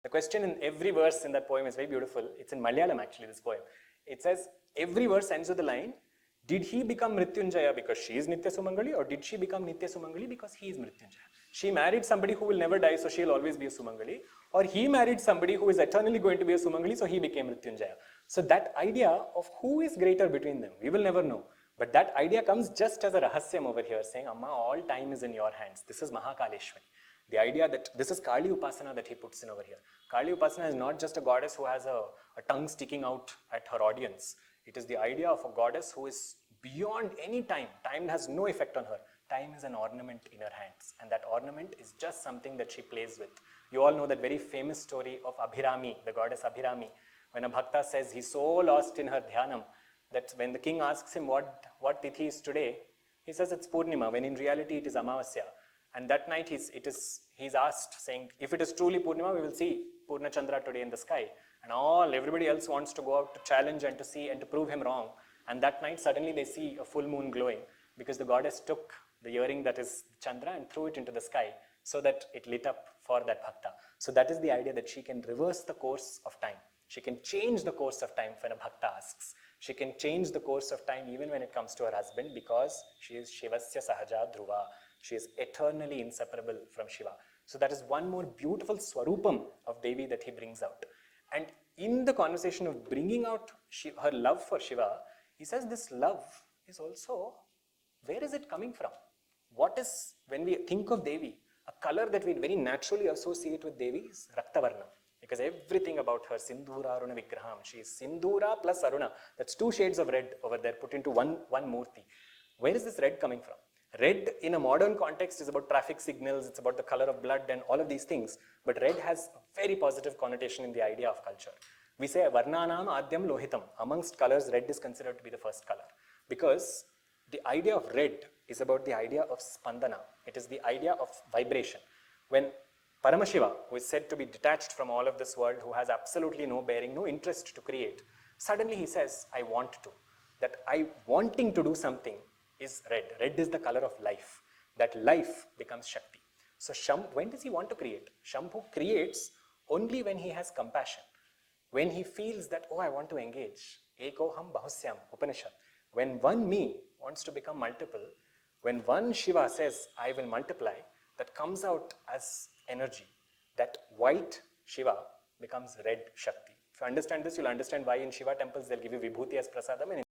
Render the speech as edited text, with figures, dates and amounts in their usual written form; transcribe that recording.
The question in every verse in that poem is very beautiful. It's in Malayalam actually, this poem. It says, every verse ends with the line, did he become Mrityunjaya because she is Nitya Sumangali, or did she become Nitya Sumangali because he is Mrityunjaya? She married somebody who will never die, so she'll always be a Sumangali, or he married somebody who is eternally going to be a Sumangali, so he became Rityunjaya. So that idea of who is greater between them, we will never know. But that idea comes just as a rahasim over here, saying, Amma, all time is in your hands. This is Mahakaleshwari. The idea that this is Kali Upasana that he puts in over here. Kali Upasana is not just a goddess who has a tongue sticking out at her audience. It is the idea of a goddess who is beyond any time. Time has no effect on her. Time is an ornament in her hands. And that ornament is just something that she plays with. You all know that very famous story of Abhirami, the goddess Abhirami. When a Bhakta says he's so lost in her dhyanam, that when the king asks him what tithi is today, he says it's Poornima, when in reality it is Amavasya. And that night he's asked, saying, if it is truly Poornima, we will see Poornachandra today in the sky. And everybody else wants to go out to challenge and to see and to prove him wrong. And that night suddenly they see a full moon glowing, because the goddess took the earring that is Chandra and threw it into the sky so that it lit up for that Bhakta. So that is the idea that she can reverse the course of time. She can change the course of time when a Bhakta asks. She can change the course of time even when it comes to her husband, because she is Shivasya Sahaja Dhruva. She is eternally inseparable from Shiva. So that is one more beautiful swaroopam of Devi that he brings out. And in the conversation of bringing out her love for Shiva, he says this love is also, where is it coming from? What is, when we think of Devi, a color that we very naturally associate with Devi is Raktavarna. Because everything about her, Sindhura Aruna Vikram, she is Sindhura plus Aruna. That's two shades of red over there put into one murti. Where is this red coming from? Red in a modern context is about traffic signals, it's about the color of blood and all of these things. But red has a very positive connotation in the idea of culture. We say varnanam, adhyam, lohitam. Amongst colors, red is considered to be the first color. Because the idea of red is about the idea of spandana. It is the idea of vibration. When Paramashiva, who is said to be detached from all of this world, who has absolutely no bearing, no interest to create, suddenly he says, I want to. That I wanting to do something is red. Red is the color of life. That life becomes Shakti. So when does he want to create? Shambhu creates only when he has compassion. When he feels that, oh, I want to engage. Ekoham bahusyam, Upanishad. When one me wants to become multiple, when one Shiva says, I will multiply, that comes out as energy. That white Shiva becomes red Shakti. If you understand this, you'll understand why in Shiva temples they'll give you vibhuti as prasadam, and